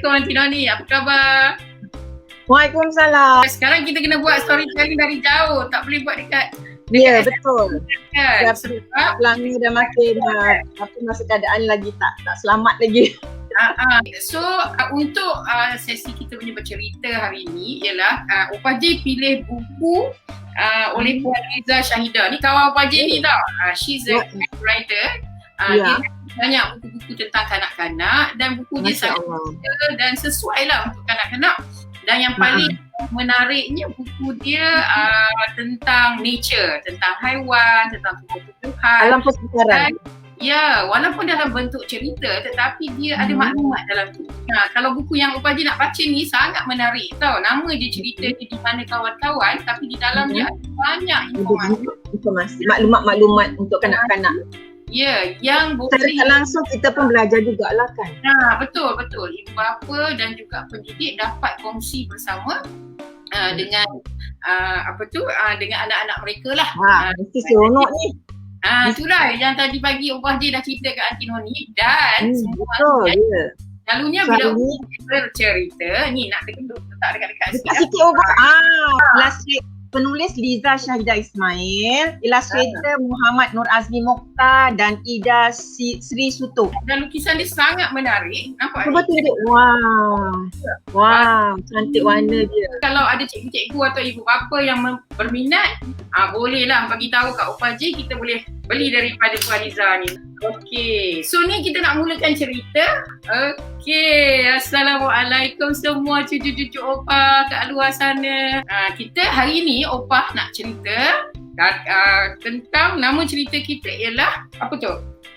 Assalamualaikum Aunty Noni, apa khabar? Waalaikumsalam. Sekarang kita kena buat storytelling dari jauh, tak boleh buat dekat Ya, betul. kan? Sebab lama dah makin apa masa keadaan lagi tak selamat lagi. So untuk sesi kita punya bercerita hari ini ialah Opah J pilih buku oleh Puan Liza Syahidah. Ni kawan Opah J ni tau. She's a writer. Dia banyak buku-buku tentang kanak-kanak dan buku dia sangat dan sesuai lah untuk kanak-kanak. Dan yang paling menariknya buku dia tentang nature, tentang haiwan, tentang tumbuh-tumbuhan. Alam persekitaran. Ya, walaupun dalam bentuk cerita tetapi dia ada maklumat dalam tu. Kalau buku yang Opah J nak baca ni sangat menarik tau. Nama dia cerita dia di mana kawan-kawan tapi di dalam dia ada banyak informasi. Maklumat-maklumat untuk kanak-kanak. Ya, yang boleh langsung kita pun belajar jugalah kan. Betul. Ibu bapa dan juga pendidik dapat kongsi bersama dengan dengan anak-anak mereka lah. Mesti seronok ni. Itulah yang tadi pagi Opah J dah cerita kat Aunty Noni dan betul dia. Selalunya bila bercerita ni nak letak dekat-dekat sikit Opah. Illustrator penulis Liza Syahidah Ismail, illustrator Muhammad Nur Azmi Mokhtar dan Ida Sri Suto. Dan lukisan dia sangat menarik. Nampak? Cuba tunjuk. Wow, cantik warna dia. Kalau ada cikgu-cikgu atau ibu bapa yang berminat, bolehlah bagi tahu kat Opah J, kita boleh beli daripada Puan Liza ni. Okey, so ni kita nak mulakan cerita. Okey, Assalamualaikum semua cucu-cucu Opah kat luar sana. Kita hari ni Opah nak cerita tentang nama cerita kita ialah apa tu?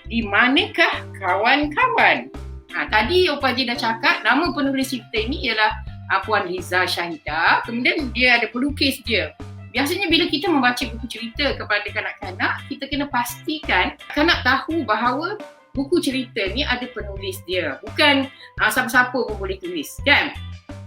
Di manakah kawan-kawan? Tadi Opah J dah cakap nama penulis cerita ni ialah Puan Liza Syahidah. Kemudian dia ada pelukis dia. Biasanya bila kita membaca buku cerita kepada kanak-kanak, kita kena pastikan kanak tahu bahawa buku cerita ni ada penulis dia. Bukan siapa-siapa pun boleh tulis, kan?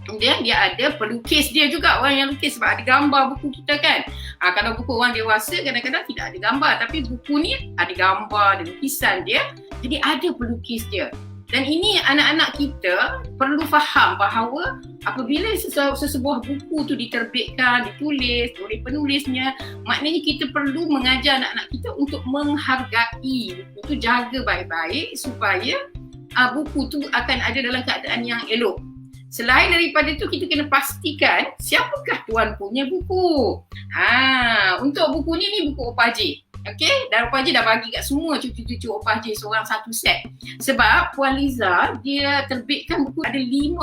Kemudian dia ada pelukis dia juga, orang yang lukis sebab ada gambar buku kita kan. Kalau buku orang dewasa kadang-kadang tidak ada gambar, tapi buku ni ada gambar, ada lukisan dia. Jadi ada pelukis dia. Dan ini anak-anak kita perlu faham bahawa apabila sesebuah buku tu diterbitkan, ditulis oleh penulisnya, maknanya kita perlu mengajar anak-anak kita untuk menghargai buku tu, jaga baik-baik supaya buku tu akan ada dalam keadaan yang elok. Selain daripada itu, kita kena pastikan siapakah tuan punya buku. Untuk buku ni buku Opah J. Okey, dan Opah J dah bagi kat semua cucu-cucu Opah J seorang satu set. Sebab Puan Liza dia terbitkan buku ada 5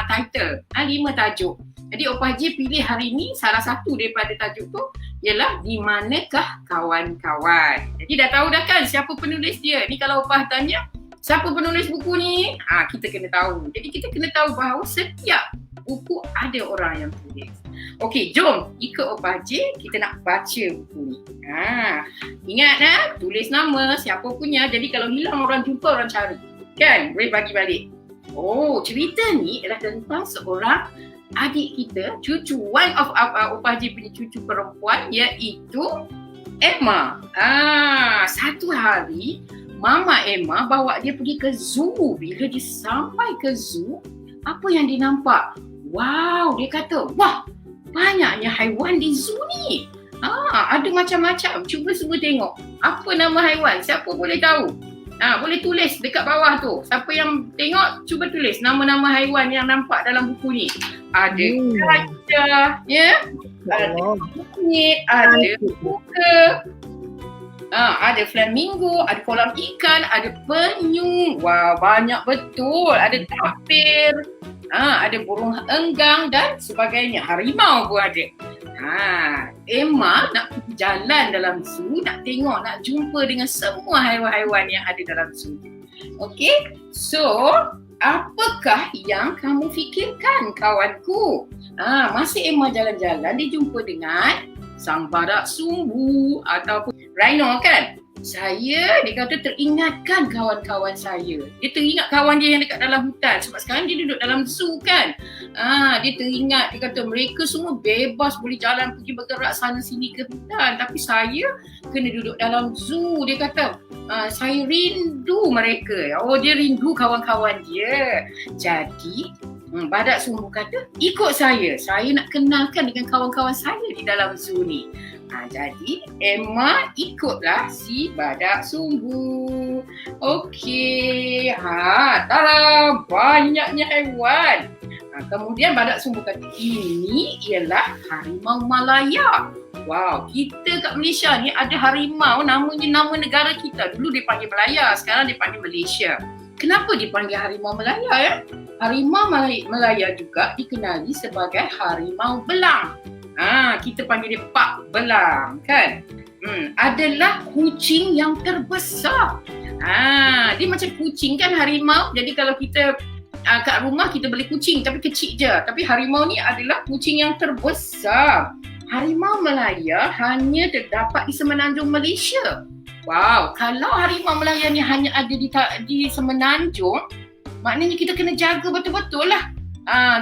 title, 5 tajuk. Jadi Opah J pilih hari ni salah satu daripada tajuk tu ialah Di Manakah Kawan-Kawan. Jadi dah tahu dah kan siapa penulis dia. Ni kalau Opah tanya siapa penulis buku ni, kita kena tahu. Jadi kita kena tahu bahawa setiap buku ada orang yang tulis. Okey, jom ikut Opah J, kita nak baca buku ni. Ingat tulis nama, siapa punya. Jadi kalau hilang orang jumpa, orang cari. Kan? Boleh bagi balik. Cerita ni adalah tentang seorang adik kita, cucu, one of Opah J punya cucu perempuan, iaitu Emma. Satu hari, Mama Emma bawa dia pergi ke zoo. Bila dia sampai ke zoo, apa yang dia nampak? Wow, dia kata, wah, banyaknya haiwan di zoo ni. Ada macam-macam. Cuba semua tengok. Apa nama haiwan? Siapa boleh tahu? Boleh tulis dekat bawah tu. Siapa yang tengok, cuba tulis nama-nama haiwan yang nampak dalam buku ni. Ada gajah, ada kunyit, ada buka, ada flamingo, ada kolam ikan, ada penyu. Wah, banyak betul. Ada tapir, ada burung enggang dan sebagainya. Harimau pun ada. Emma nak pergi jalan dalam zoo, nak tengok, nak jumpa dengan semua haiwan-haiwan yang ada dalam zoo. Okey, so apakah yang kamu fikirkan, kawanku? Masa Emma jalan-jalan, dia jumpa dengan sang badak sumbu ataupun rhino kan. dia kata teringatkan kawan-kawan saya. Dia teringat kawan dia yang dekat dalam hutan. Sebab sekarang dia duduk dalam zoo kan. Dia teringat, dia kata mereka semua bebas boleh jalan pergi bergerak sana sini ke hutan. Tapi saya kena duduk dalam zoo. Dia kata, saya rindu mereka. Oh, dia rindu kawan-kawan dia. Jadi, Badak Sumbu kata, ikut saya. Saya nak kenalkan dengan kawan-kawan saya di dalam zoo ni. Jadi Emma ikutlah si Badak Sumbu. Okey. Tada, banyaknya haiwan. Kemudian Badak Sumbu kata, ini ialah harimau Malaya. Wow, kita kat Malaysia ni ada harimau, namanya nama negara kita. Dulu dia panggil Malaya, sekarang dia panggil Malaysia. Kenapa dipanggil harimau Malaya ya? Harimau Malaya juga dikenali sebagai harimau belang. Kita panggil dia Pak Belang kan. Adalah kucing yang terbesar. Dia macam kucing kan harimau. Jadi kalau kita kat rumah kita beli kucing tapi kecil je. Tapi harimau ni adalah kucing yang terbesar. Harimau Malaya hanya terdapat di semenanjung Malaysia. Wow, kalau harimau Malaya ni hanya ada di semenanjung, maknanya kita kena jaga betul-betul lah.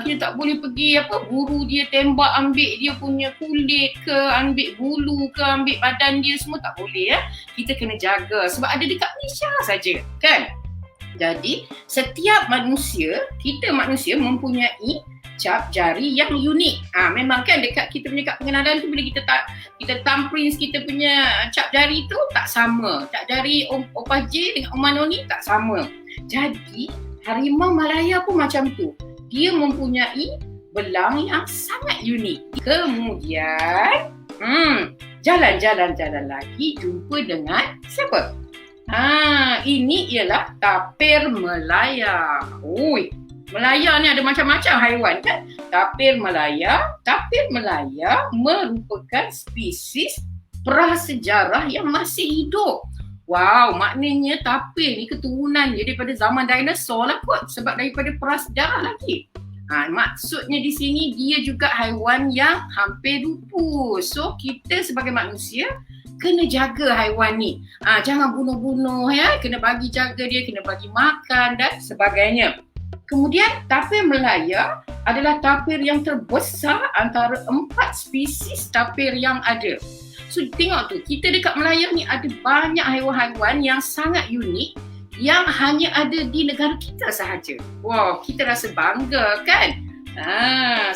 Kita tak boleh pergi buru dia, tembak ambil dia punya kulit ke, ambil bulu ke, ambil badan dia, semua tak boleh ya. Kita kena jaga sebab ada dekat Malaysia saja kan. Jadi setiap manusia, kita manusia mempunyai cap jari yang unik. Memang kan dekat kita punya kad pengenalan tu bila kita thumbprints kita punya cap jari tu tak sama. Cap jari Opa J dengan Oma Noni tak sama. Jadi harimau Malaya pun macam tu. Dia mempunyai belang yang sangat unik. Kemudian jalan-jalan lagi jumpa dengan siapa? Ini ialah tapir Malaya. Oi, Malaya ni ada macam-macam haiwan kan? Tapir Malaya merupakan spesies prasejarah yang masih hidup. Wow, maknanya tapir ni keturunan dia daripada zaman dinosaur lah kot, sebab daripada prasejarah lagi. Maksudnya di sini dia juga haiwan yang hampir lupus. So kita sebagai manusia kena jaga haiwan ni. Jangan bunuh-bunuh ya, kena bagi jaga dia, kena bagi makan dan sebagainya. Kemudian tapir Malaya adalah tapir yang terbesar antara 4 spesies tapir yang ada. So tengok tu, kita dekat Malaya ni ada banyak haiwan-haiwan yang sangat unik yang hanya ada di negara kita sahaja. Wow, kita rasa bangga kan?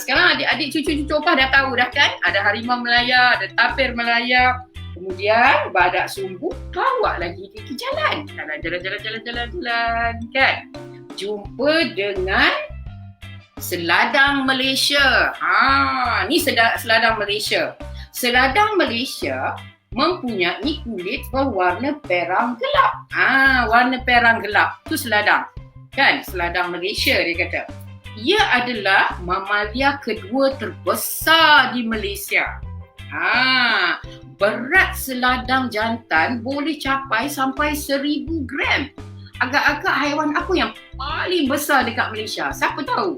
Sekarang adik-adik cucu-cucu Opah dah tahu dah kan? Ada harimau Malaya, ada tapir Malaya. Kemudian Badak Sumbu bawa lagi ke jalan. Jalan kan? Jumpa dengan seladang Malaysia. Ni seladang Malaysia. Seladang Malaysia mempunyai kulit berwarna perang gelap. Warna perang gelap. Tu seladang. Kan? Seladang Malaysia dia kata. Ia adalah mamalia kedua terbesar di Malaysia. Berat seladang jantan boleh capai sampai 1,000 gram. Agak-agak haiwan apa yang paling besar dekat Malaysia? Siapa tahu?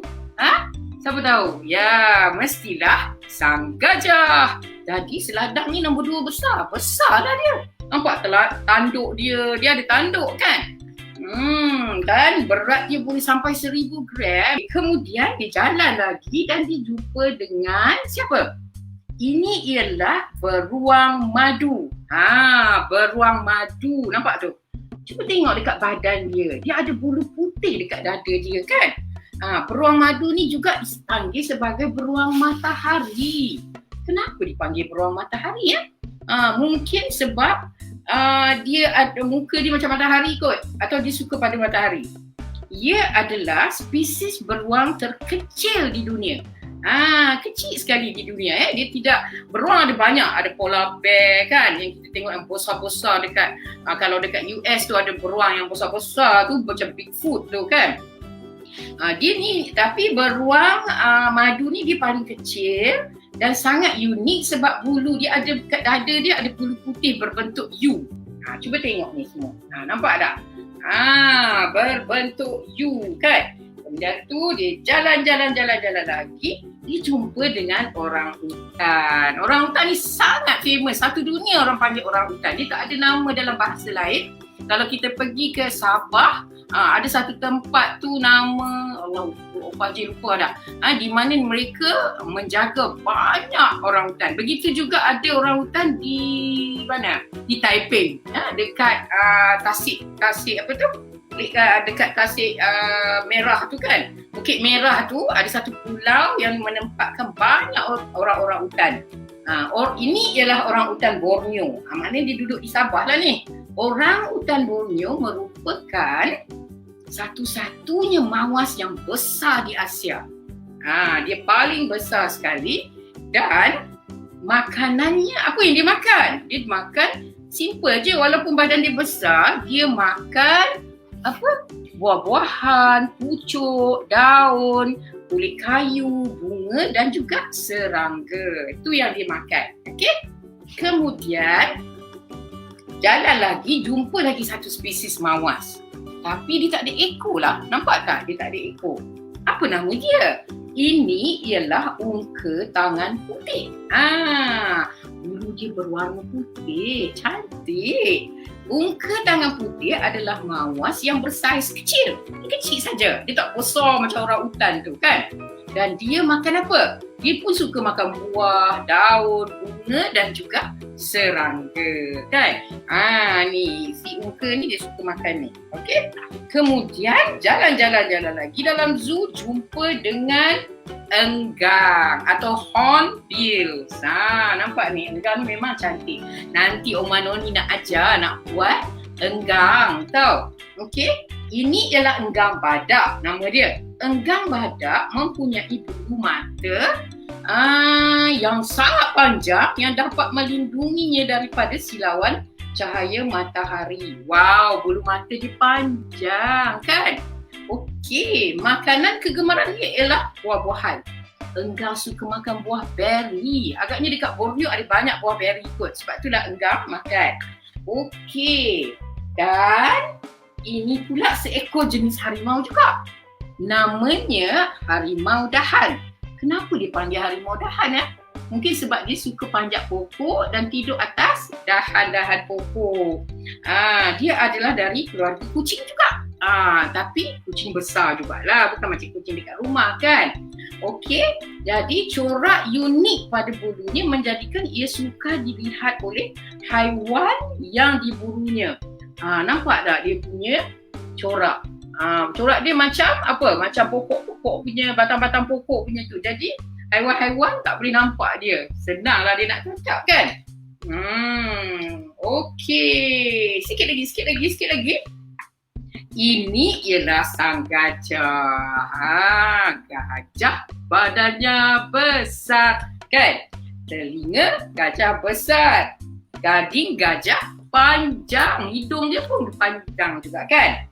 Siapa tahu? Ya, mestilah sang gajah. Jadi seladang ni nombor 2 besar. Besar lah dia. Nampak tanduk dia. Dia ada tanduk kan? Dan berat dia boleh sampai 1,000 gram. Kemudian dia jalan lagi dan dia jumpa dengan siapa? Ini ialah beruang madu. Beruang madu. Nampak tu? Cuba tengok dekat badan dia. Dia ada bulu putih dekat dada dia kan? Beruang madu ni juga dipanggil sebagai beruang matahari. Kenapa dipanggil beruang matahari ya? Mungkin sebab dia ada muka dia macam matahari kot, atau dia suka pada matahari. Ia adalah spesies beruang terkecil di dunia. Kecil sekali di dunia Dia tidak, beruang ada banyak, ada polar bear kan yang kita tengok yang besar-besar dekat kalau dekat US tu ada beruang yang besar-besar tu macam Bigfoot tu kan. Dia ni, tapi beruang madu ni dia paling kecil dan sangat unik sebab bulu dia ada dekat dada dia ada bulu putih berbentuk U. Cuba tengok ni semua. Nampak tak? Berbentuk U kan. Kemudian tu dia jalan lagi dia jumpa dengan orang hutan. Orang hutan ni sangat famous. Satu dunia orang panggil orang hutan. Dia tak ada nama dalam bahasa lain. Kalau kita pergi ke Sabah, ada satu tempat tu nama Allah, Pak Haji lupa dah. Di mana mereka menjaga banyak orang hutan. Begitu juga ada orang hutan di mana? Di Taiping. Dekat Tasik apa tu? Dekat Tasik Merah tu kan. Bukit Merah tu ada satu pulau yang menempatkan banyak orang-orang hutan. Ini ialah orang hutan Borneo. Maknanya dia duduk di Sabah lah ni. Orang hutan Borneo merupakan satu-satunya mawas yang besar di Asia. Dia paling besar sekali dan makanannya, apa yang dia makan? Dia makan simple je, walaupun badan dia besar, dia makan buah-buahan, pucuk, daun, kulit kayu, bunga dan juga serangga. Itu yang dia makan. Okey? Kemudian jalan lagi, jumpa lagi satu spesies mawas. Tapi dia tak ada ekor lah. Nampak tak? Dia tak ada ekor. Apa nama dia? Ini ialah ungka tangan putih. Bulu dia berwarna putih. Cantik. Ungka tangan putih adalah mawas yang bersaiz kecil. Dia kecil saja. Dia tak besar macam orang hutan tu kan. Dan dia makan apa? Dia pun suka makan buah, daun, bunga dan juga serangga kan. Ni si ungka ni dia suka makan ni. Okey. Kemudian jalan-jalan lagi dalam zoo, jumpa dengan enggang atau hornbills. Nampak ni, enggang ni memang cantik. Nanti Oma Noni nak ajar nak buat enggang tau. Okey. Ini ialah enggang badak nama dia. Enggang badak mempunyai bulu mata yang sangat panjang yang dapat melindunginya daripada silauan cahaya matahari. Wow, bulu mata dia panjang kan? Okey, makanan kegemaran dia ialah buah-buahan. Enggang suka makan buah beri. Agaknya dekat Borneo ada banyak buah beri kot. Sebab itulah enggang makan. Okey. Dan ini pula seekor jenis harimau juga. Namanya harimau dahan. Kenapa dia panggil harimau dahan ya? Mungkin sebab dia suka panjat pokok dan tidur atas dahan-dahan pokok. Dia adalah dari keluarga kucing juga. Tapi kucing besar jugalah, bukan macam kucing dekat rumah kan. Okey, jadi corak unik pada bulunya menjadikan ia suka dilihat oleh haiwan yang diburunya. Nampak tak dia punya corak? Corak dia macam apa? Macam pokok-pokok punya, batang-batang pokok punya tu. Jadi haiwan-haiwan tak boleh nampak dia. Senanglah dia nak tangkap kan? Okey. Sikit lagi. Ini ialah sang gajah. Gajah badannya besar kan? Telinga gajah besar. Gading gajah panjang. Hidung dia pun panjang juga kan?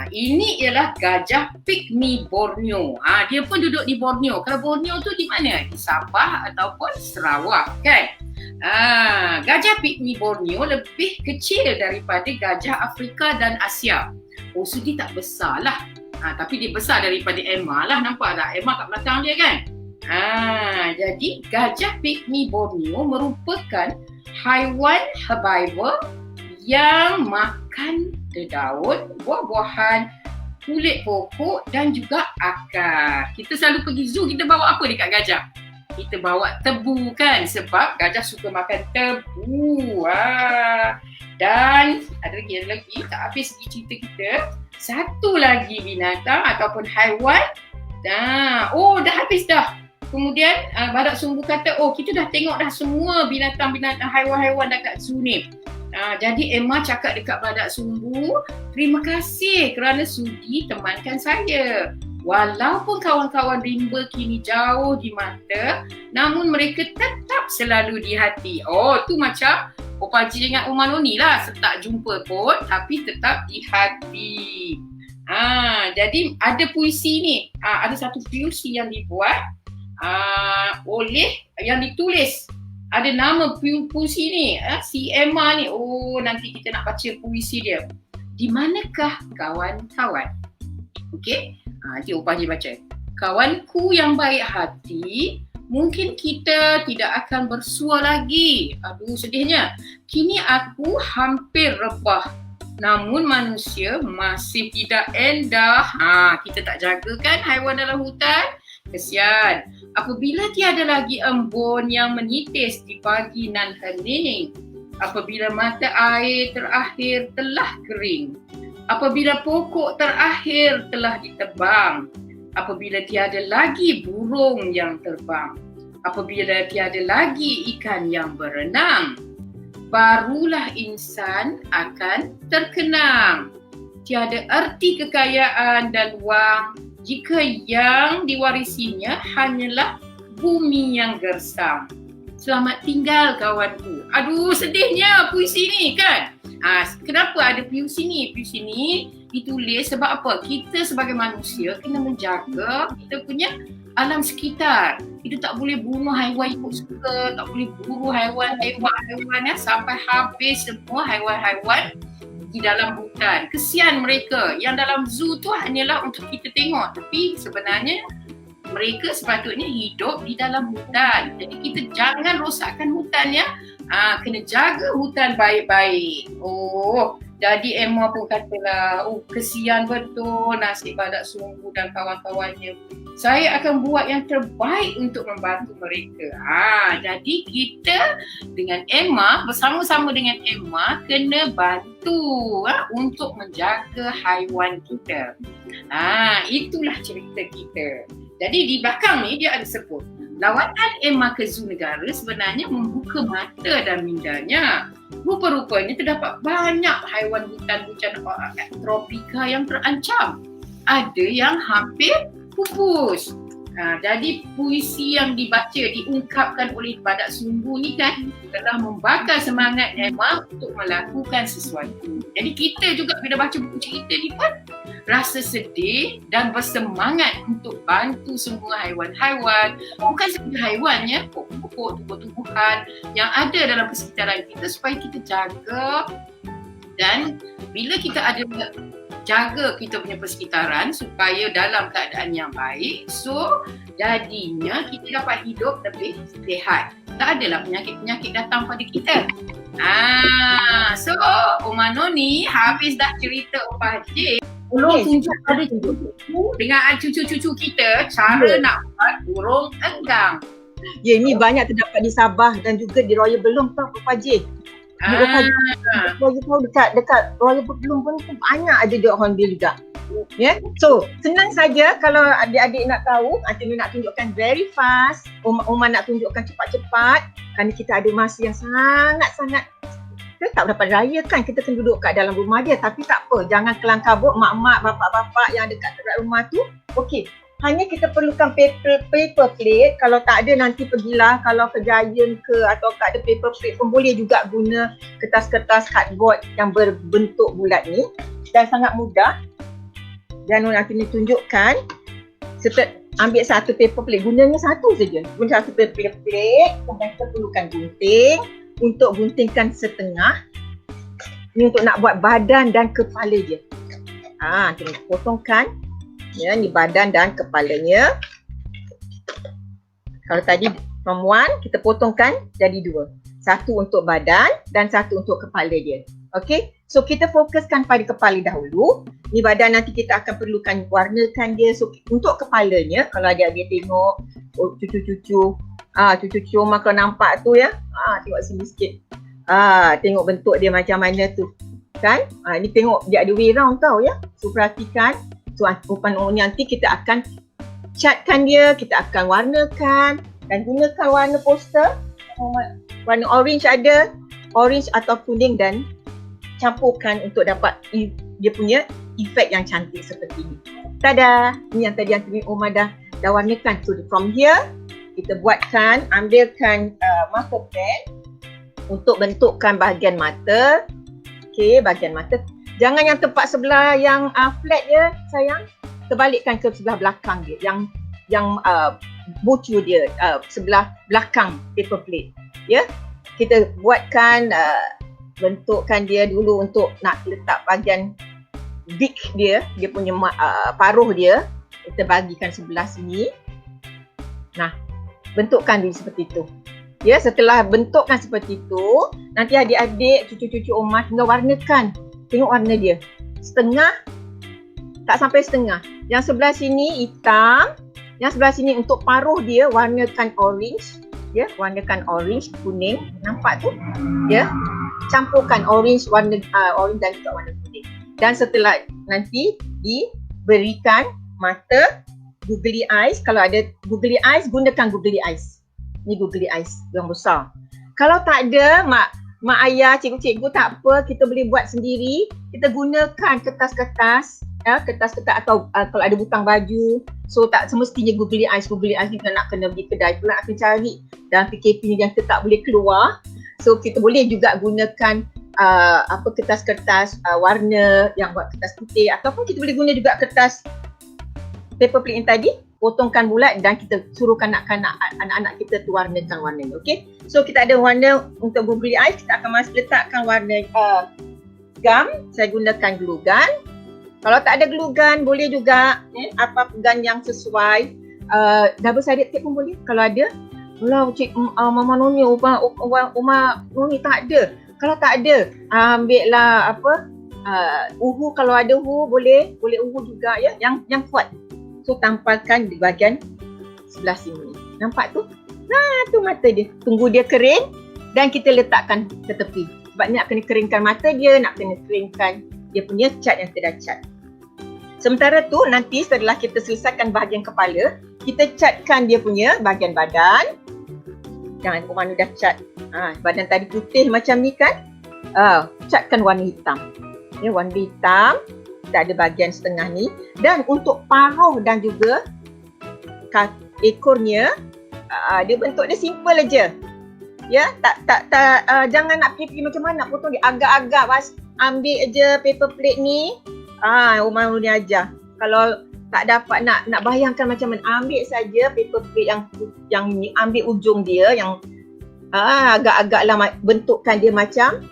Ini ialah gajah pygmy Borneo. Dia pun duduk di Borneo. Kalau Borneo tu di mana? Di Sabah ataupun Sarawak kan? Gajah pygmy Borneo lebih kecil daripada gajah Afrika dan Asia. So dia tak besar lah. Tapi dia besar daripada Emma lah. Nampak tak? Emma kat belakang dia kan? Jadi gajah pygmy Borneo merupakan haiwan herbivore yang makan daun, buah-buahan, kulit pokok dan juga akar. Kita selalu pergi zoo, kita bawa apa dekat gajah? Kita bawa tebu kan? Sebab gajah suka makan tebu. Dan ada lagi, tak habis lagi cerita kita. Satu lagi binatang ataupun haiwan. Dah habis dah. Kemudian Badak Sumbu kata, kita dah tengok dah semua binatang-binatang, haiwan-haiwan dekat zoo ni. Jadi Emma cakap dekat Badak Sumbu, terima kasih kerana sudi temankan saya. Walaupun kawan-kawan rimba kini jauh di mata, namun mereka tetap selalu di hati. Tu macam Pak Haji dengan Oma Noni lah. Tak jumpa pun tapi tetap di hati. Jadi ada puisi ni. Ada satu puisi yang dibuat oleh, yang ditulis. Ada nama puisi ni, si Emma ni. Nanti kita nak baca puisi dia. Di manakah kawan-kawan? Okey? Nanti Pak Haji baca. Kawanku yang baik hati, mungkin kita tidak akan bersua lagi. Aduh, sedihnya. Kini aku hampir rebah. Namun manusia masih tidak endah. Kita tak jagakan haiwan dalam hutan. Kesian. Apabila tiada lagi embun yang menitis di pagi nan hening. Apabila mata air terakhir telah kering. Apabila pokok terakhir telah ditebang. Apabila tiada lagi burung yang terbang. Apabila tiada lagi ikan yang berenang. Barulah insan akan terkenang. Tiada erti kekayaan dan wang jika yang diwarisinya hanyalah bumi yang gersang. Selamat tinggal kawanku. Aduh, sedihnya puisi ni kan. Kenapa ada puisi ni? Puisi ni ditulis sebab apa? Kita sebagai manusia kena menjaga kita punya alam sekitar. Kita tak boleh bunuh haiwan ikut suka, tak boleh buru haiwan sampai habis semua haiwan-haiwan di dalam hutan. Kesian mereka. Yang dalam zoo tu hanyalah untuk kita tengok, tapi sebenarnya mereka sepatutnya hidup di dalam hutan. Jadi kita jangan rosakkan hutan ya. Kena jaga hutan baik-baik. Jadi Emma pun katalah, kesian betul nasib badak sumbu dan kawan-kawannya. Saya akan buat yang terbaik untuk membantu mereka. Jadi kita dengan Emma, bersama-sama dengan Emma kena bantu untuk menjaga haiwan kita. Itulah cerita kita. Jadi di belakang ni dia ada sebut, lawatan Emma ke Zoo Negara sebenarnya membuka mata dan mindanya. Rupa-rupanya terdapat banyak haiwan hutan tropika yang terancam. Ada yang hampir pupus. Jadi puisi yang dibaca, diungkapkan oleh badak sumbu ni kan telah membakar semangat Emma untuk melakukan sesuatu. Jadi kita juga bila baca buku cerita ni pun rasa sedih dan bersemangat untuk bantu semua haiwan-haiwan. Bukan sahaja haiwan ya, pokok-pokok, tumbuh-tumbuhan yang ada dalam persekitaran kita supaya kita jaga. Dan bila kita ada jaga kita punya persekitaran supaya dalam keadaan yang baik, so jadinya kita dapat hidup lebih sihat. Tak adalah penyakit-penyakit datang pada kita. So Oma Noni habis dah cerita Opah Haji. Tolong tunjuk pada cucu dengan cucu-cucu kita cara nak buat burung enggang. Ya, ini banyak terdapat di Sabah dan juga di Royal Belum tau Pak Haji. Di Royal tahu dekat Royal Belum pun banyak ada dia hornbill juga. Ya. So, senang saja kalau adik-adik nak tahu, Antoni nak tunjukkan very fast, Uma nak tunjukkan cepat-cepat kerana kita ada masa yang sangat-sangat. Kita tak dapat rayakan, kita kena duduk kat dalam rumah dia. Tapi tak apa, jangan kelang kabut mak-mak, bapak-bapak yang dekat rumah tu. Okey, hanya kita perlukan paper plate. Kalau tak ada nanti pergilah, kalau ke Giant ke atau tak ada paper plate pun boleh juga guna kertas-kertas cardboard yang berbentuk bulat ni. Dan sangat mudah. Dan nanti ni tunjukkan, ambil satu paper plate, gunanya satu saja. Guna satu paper plate, kemudian kita perlukan gunting. Untuk guntingkan setengah, ni untuk nak buat badan dan kepala dia. Kita potongkan. Ya, ni badan dan kepalanya. Kalau tadi from 1, kita potongkan jadi 2. Satu untuk badan dan satu untuk kepala dia. Okey, so kita fokuskan pada kepala dahulu. Ni badan nanti kita akan perlukan warnakan dia. So untuk kepalanya, kalau adik-adik tengok cucu-cucu Oma kalau nampak tu ya. Tengok sini sikit. Tengok bentuk dia macam mana tu. Kan? Ni tengok dia ada way round tau ya. So perhatikan. So nanti kita akan catkan dia, kita akan warnakan dan gunakan warna poster. Warna orange ada, orange atau kuning dan campurkan untuk dapat dia punya efek yang cantik seperti ini. Tada! Ini yang tadi Antoni Oma dah warnakan. So from here, kita buatkan, ambilkan marker pen untuk bentukkan bahagian mata. Okey, bahagian mata. Jangan yang tempat sebelah yang flat dia sayang. Terbalikkan ke sebelah belakang dia. Yang bucu dia, sebelah belakang paper plate. Ya. Kita buatkan, bentukkan dia dulu untuk nak letak bahagian beak dia punya paruh dia. Kita bagikan sebelah sini. Nah, bentukkan dulu seperti itu. Ya, setelah bentukkan seperti itu, nanti adik-adik, cucu-cucu Omar tinggal warnakan. Tengok warna dia. Setengah, tak sampai setengah. Yang sebelah sini hitam, yang sebelah sini untuk paruh dia warnakan orange. Ya, warnakan orange, kuning. Nampak tu? Ya. Campurkan orange orange dan juga warna kuning. Dan setelah nanti diberikan mata googly eyes. Kalau ada googly eyes, gunakan googly eyes. Ni googly eyes yang besar. Kalau tak ada, mak ayah, cikgu-cikgu tak apa, kita boleh buat sendiri. Kita gunakan kertas-kertas, kertas-kertas atau kalau ada butang baju. So tak semestinya googly eyes kita nak kena pergi kedai pula akan cari. Dalam PKP ni yang kita tak boleh keluar. So kita boleh juga gunakan kertas-kertas warna yang buat kertas putih, ataupun kita boleh guna juga kertas paper plate yang tadi, potongkan bulat dan kita suruh kanak-kanak anak-anak kita tu warnakan warnanya. Okey. So kita ada warna untuk googly eyes, kita akan masih letakkan warna gum. Saya gunakan glue gun. Kalau tak ada glue gun, boleh juga apa gun yang sesuai. Double sided tape pun boleh kalau ada. Kalau Mama Noni, Uma Noni tak ada. Kalau tak ada, ambillah uhu. Kalau ada uhu boleh uhu juga ya, yang kuat. So tampalkan di bahagian sebelah sini. Nampak tu? Nah, tu mata dia. Tunggu dia kering dan kita letakkan ke tepi. Sebab ni nak kena keringkan mata dia, nak kena keringkan dia punya cat yang kita dah cat. Sementara tu nanti setelah kita selesaikan bahagian kepala, kita catkan dia punya bahagian badan. Jangan Umar dah cat. Badan tadi putih macam ni kan? Catkan warna hitam. Ya, warna hitam. Kita ada bahagian setengah ni. Dan untuk paruh dan juga ekornya, dia bentuk dia simple aja. Ya, jangan nak pergi macam mana nak potong dia agak-agak. Ambil aja paper plate ni. Umar ni ajar. Kalau tak dapat nak bayangkan macam mana, ambil saja paper plate yang ambil ujung dia yang agak-agaklah bentukkan dia macam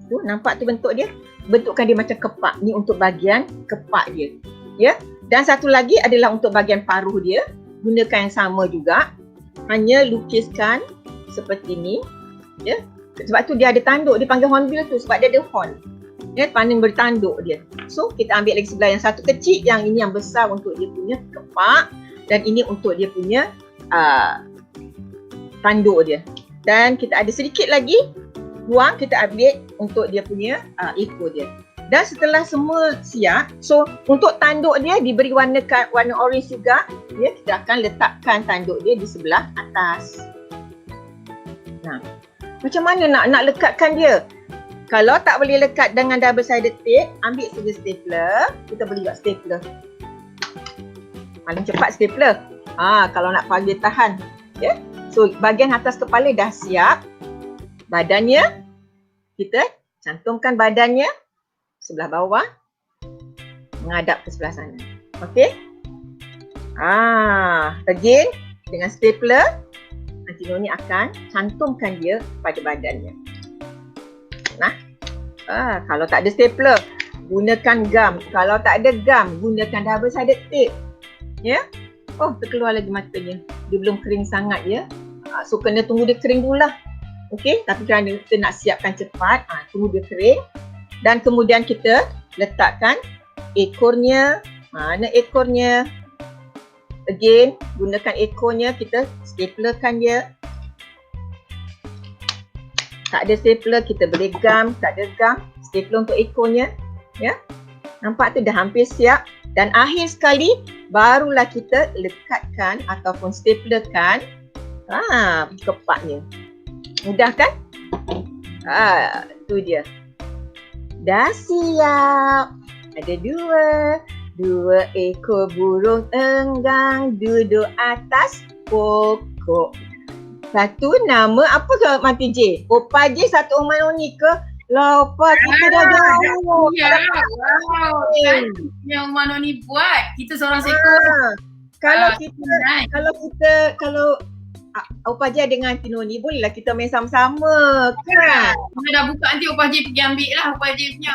tu, nampak tu bentuk dia, bentukkan dia macam kepak. Ni untuk bahagian kepak dia, ya. Dan satu lagi adalah untuk bahagian paruh dia, gunakan yang sama juga, hanya lukiskan seperti ni, ya. Sebab tu dia ada tanduk, dia panggil hornbill tu sebab dia ada horn. Ya, pandang bertanduk dia. So kita ambil lagi sebelah yang satu kecil, yang ini yang besar untuk dia punya kepak, dan ini untuk dia punya tanduk dia. Dan kita ada sedikit lagi buang, kita ambil untuk dia punya ekor dia. Dan setelah semua siap, so untuk tanduk dia diberi warna orange juga, ya, kita akan letakkan tanduk dia di sebelah atas. Nah, macam mana nak lekatkan dia? Kalau tak boleh lekat dengan double sided tape, ambil saja stapler. Kita boleh buat stapler. Paling cepat stapler. Kalau nak bagi tahan. Ya. So bahagian atas kepala dah siap. Badannya, kita cantumkan badannya sebelah bawah, menghadap ke sebelah sana. Okey. Again dengan stapler, nanti Noni akan cantumkan dia pada badannya. Nah, kalau tak ada stapler, gunakan gum. Kalau tak ada gum, gunakan double sided tape. Ya. Terkeluar lagi matanya. Dia belum kering sangat ya. So kena tunggu dia kering dululah. Okey, tapi kerana kita nak siapkan cepat, tunggu dia kering. Dan kemudian kita letakkan ekornya. Mana ekornya? Again, gunakan ekornya, kita staplerkan dia. Tak ada stapler, kita boleh gum. Tak ada gum, stapler untuk ekornya. Ya. Nampak tu dah hampir siap. Dan akhir sekali, barulah kita lekatkan ataupun staplerkan kepaknya. Mudah kan? Tu dia. Dah siap. Ada dua ekor burung enggang duduk atas pokok. Satu nama apa ke Mati J? Opa J, satu Umar Noni ke? Lopa, kita dah jauh. Ya, wow. Yang Umar Noni buat, kita seorang seekor. Kalau Opa J dengan Aunty Noni, bolehlah kita main sama-sama kan? Kita dah buka, nanti Opa J pergi ambil lah Opa J punya.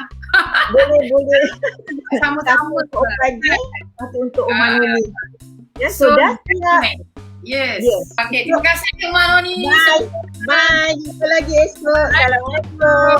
Boleh. Satu Sama-sama. untuk Opaji, satu untuk Oma Ah. Noni. Ya, sudah siap. Yes. Yes. Okay, terima kasih Mak Noni. Bye. Bye. Jumpa lagi esok. Assalamualaikum.